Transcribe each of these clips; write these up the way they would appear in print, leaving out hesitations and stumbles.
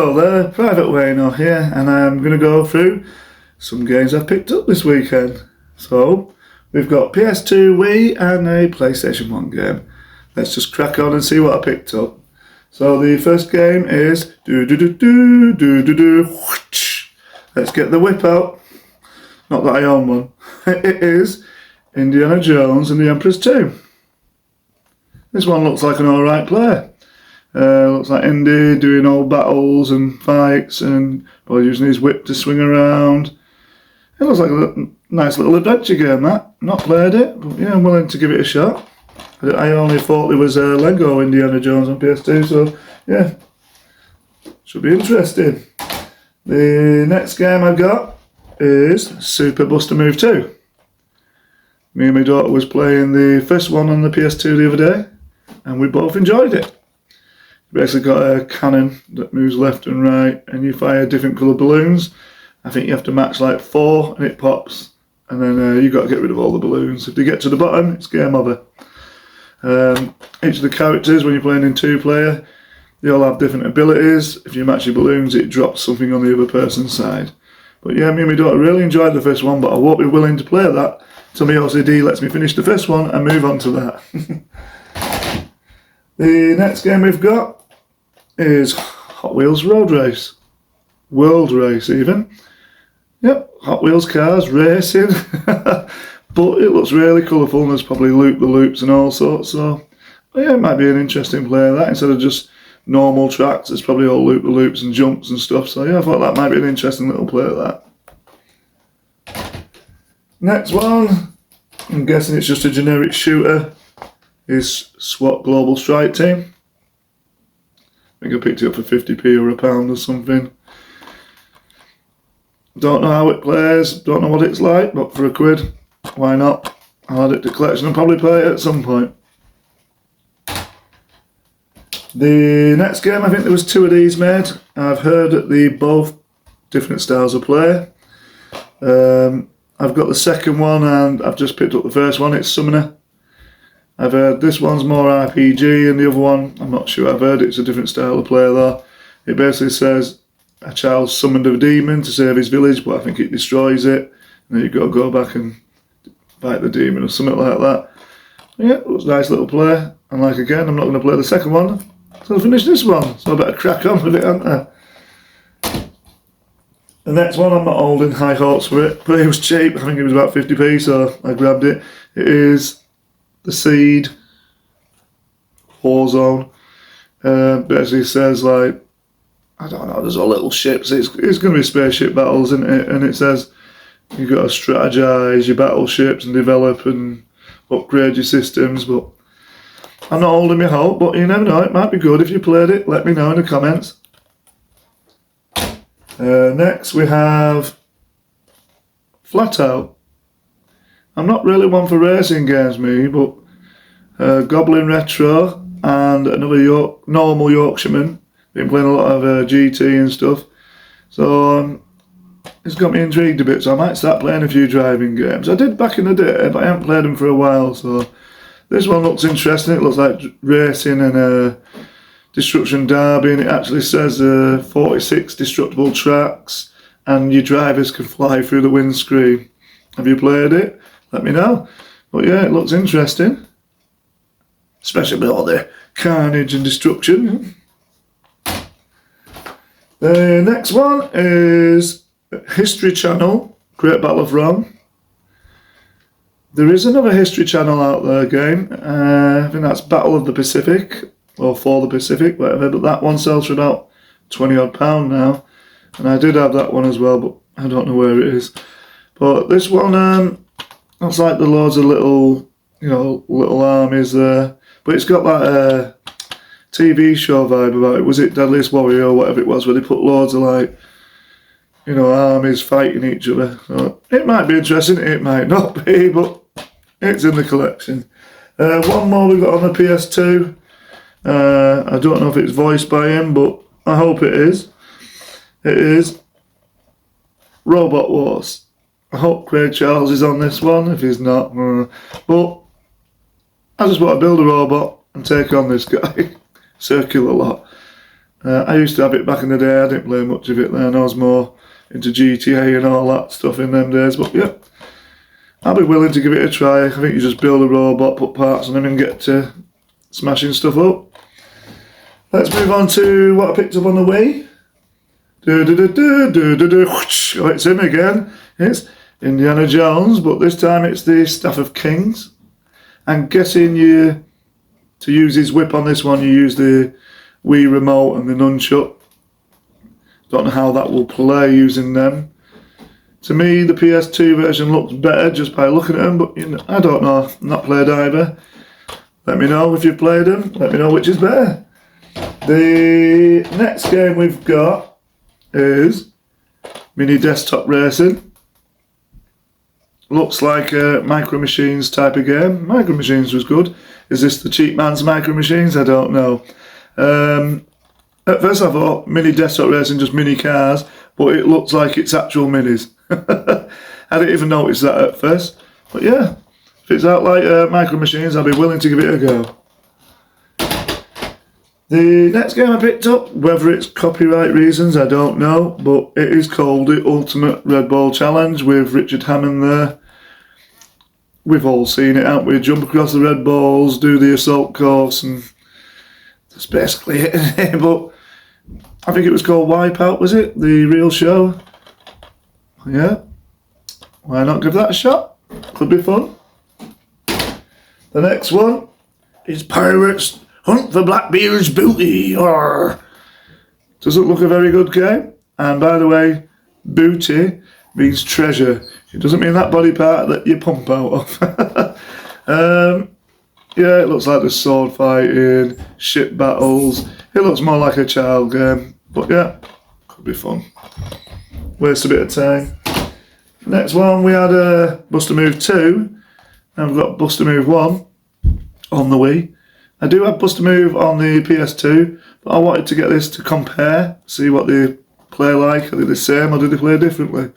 Hello there, Private Wayno here, and I'm going to go through some games I've picked up this weekend. So, we've got ps2, Wii and a PlayStation 1 game. Let's just crack on and see what I picked up. So the first game is Let's get the whip out. Not that I own one. It is Indiana Jones and the Emperor's Tomb. This one looks like an alright player. Looks like Indy doing all battles and fights and using his whip to swing around. It looks like a nice little adventure game, that. Not played it, but yeah, I'm willing to give it a shot. I only thought there was a Lego Indiana Jones on PS2, so yeah, should be interesting. The next game I got is Super Buster Move 2. Me and my daughter was playing the first one on the PS2 the other day, and we both enjoyed it. You basically got a cannon that moves left and right, and you fire different colour balloons. I think you have to match like 4, and it pops, and then you've got to get rid of all the balloons. If they get to the bottom, it's game over. Each of the characters, when you're playing in 2-player, they all have different abilities. If you match your balloons, it drops something on the other person's side. But yeah, me and my daughter really enjoyed the first one, but I won't be willing to play that till my OCD lets me finish the first one and move on to that. The next game we've got is Hot Wheels Road Race. World Race even. Yep, Hot Wheels cars racing. But it looks really colourful and there's probably loop-the-loops and all sorts. So yeah, it might be an interesting play, that. Instead of just normal tracks, there's probably all loop-the-loops and jumps and stuff. So yeah, I thought that might be an interesting little play, that. Next one, I'm guessing it's just a generic shooter, is SWAT Global Strike Team. I think I picked it up for 50p or £1 or something. Don't know how it plays, don't know what it's like, but for £1, why not? I'll add it to collection and probably play it at some point. The next game, I think there was 2 of these made. I've heard that they both different styles of play. I've got the second one and I've just picked up the first one, it's Summoner. I've heard this one's more RPG and the other one, I'm not sure, I've heard it's a different style of play though. It basically says a child summoned a demon to save his village, but I think it destroys it. And then you've got to go back and fight the demon or something like that. Yeah, it was a nice little play. And like again, I'm not going to play the second one, so I'll finish this one. So I better crack on with it, aren't I? The next one, I'm not holding high hopes for it, but it was cheap. I think it was about 50p, so I grabbed it. It is The Seed Warzone. Basically says like, I don't know, there's all little ships. It's going to be spaceship battles, isn't it? And it says you've got to strategize your battleships and develop and upgrade your systems. But I'm not holding my hope, but you never know, it might be good. If you played it, let me know in the comments. Next we have Flat Out. I'm not really one for racing games, me, but Goblin Retro and another normal Yorkshireman. Been playing a lot of GT and stuff, so it's got me intrigued a bit, so I might start playing a few driving games. I did back in the day, but I haven't played them for a while, so this one looks interesting. It looks like racing and Destruction Derby, and it actually says 46 destructible tracks and your drivers can fly through the windscreen. Have you played it? Let me know. But yeah, it looks interesting, especially with all the carnage and destruction. The next one is History Channel, Great Battle of Rome. There is another History Channel out there game, I think that's Battle of the Pacific, or For the Pacific, whatever, but that one sells for about £20 now, and I did have that one as well, but I don't know where it is. But this one, looks like the loads of little, little armies there, but it's got that TV show vibe about it. Was it Deadliest Warrior or whatever it was, where they put loads of armies fighting each other. So it might be interesting, it might not be, but it's in the collection. One more we've got on the PS2. I don't know if it's voiced by him, but I hope it is. It is Robot Wars. I hope Craig Charles is on this one. If he's not, but I just want to build a robot and take on this guy. Circular lot. I used to have it back in the day. I didn't play much of it then. I was more into GTA and all that stuff in them days. But yeah, I'll be willing to give it a try. I think you just build a robot, put parts on him and get to smashing stuff up. Let's move on to what I picked up on the way. Oh, it's him again. It's Indiana Jones, but this time it's the Staff of Kings. I'm guessing to use his whip on this one, you use the Wii remote and the nunchuck. Don't know how that will play using them. To me, the PS2 version looks better just by looking at them, but I don't know. I've not played either. Let me know if you've played them. Let me know which is better. The next game we've got is Mini Desktop Racing. Looks like a Micro Machines type of game. Micro Machines was good. Is this the cheap man's Micro Machines? I don't know. At first I thought Mini Desktop Racing, just mini cars, but it looks like it's actual minis. I didn't even notice that at first. But yeah, if it's out like Micro Machines, I'll be willing to give it a go. The next game I picked up, whether it's copyright reasons, I don't know, but it is called the Ultimate Red Ball Challenge with Richard Hammond there. We've all seen it, haven't we? Jump across the red balls, do the assault course, and that's basically it. But I think it was called Wipeout, was it? The real show? Yeah. Why not give that a shot? Could be fun. The next one is Pirates Hunt for Blackbeard's Booty. Arr. Doesn't look a very good game. And by the way, booty means treasure. It doesn't mean that body part that you pump out of. Yeah, it looks like the sword fighting, ship battles. It looks more like a child game. But yeah, could be fun. Waste a bit of time. Next one, we had Buster Move 2. And we've got Buster Move 1 on the Wii. I do have Buster Move on the PS2, but I wanted to get this to compare, see what they play like. Are they the same or do they play differently?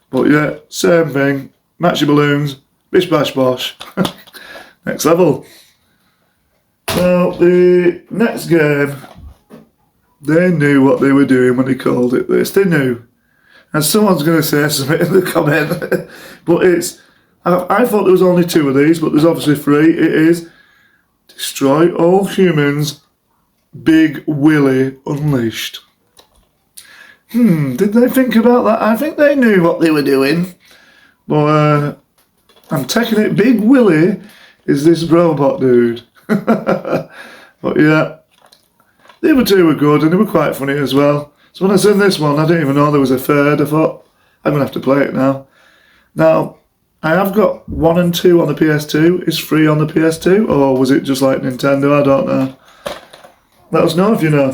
But yeah, same thing. Match your balloons, bish bash bosh. Next level. Now, the next game, they knew what they were doing when they called it this. They knew. And someone's going to say something in the comment. But it's, I thought there was only 2 of these, but there's obviously 3. It is Destroy All Humans, Big Willie Unleashed. Did they think about that? I think they knew what they were doing. But I'm taking it, Big Willie is this robot dude. But yeah, the other 2 were good and they were quite funny as well. So when I seen this one, I didn't even know there was a third. I thought, I'm going to have to play it now. Now, I have got 1 and 2 on the PS2. Is 3 on the PS2? Or was it just like Nintendo? I don't know. Let us know if you know.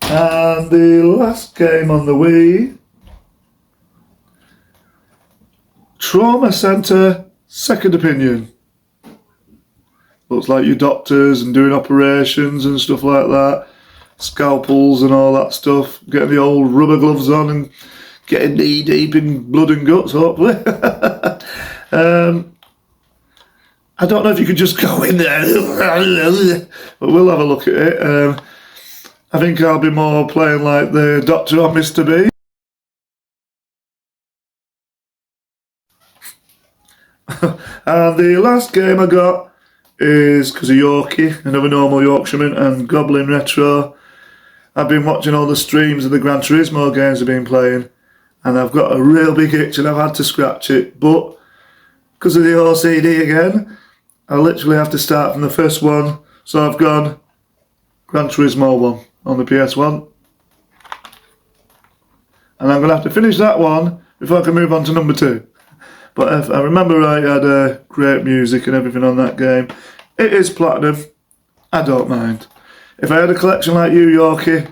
And the last game on the Wii, Trauma Center Second Opinion. Looks like you're doctors and doing operations and stuff like that. Scalpels and all that stuff. Getting the old rubber gloves on and getting knee deep in blood and guts, hopefully. I don't know if you could just go in there, but we'll have a look at it. I think I'll be more playing like the Doctor or Mr. B. And the last game I got is, because of Yorkie, another normal Yorkshireman, and Goblin Retro. I've been watching all the streams of the Gran Turismo games I've been playing, and I've got a real big itch and I've had to scratch it, but because of the OCD again, I literally have to start from the first one. So I've gone Gran Turismo 1 on the PS1. And I'm going to have to finish that one before I can move on to number 2. But if I remember right, I had great music and everything on that game. It is platinum. I don't mind. If I had a collection like you, Yorkie,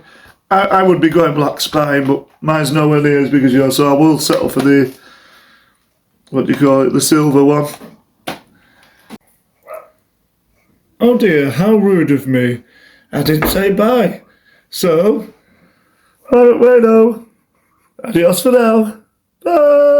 I would be going Black Spine, but mine's nowhere near as big as yours, so I will settle for the, what do you call it, the silver one. Oh dear, how rude of me. I didn't say bye. So, bueno, adios for now. Bye.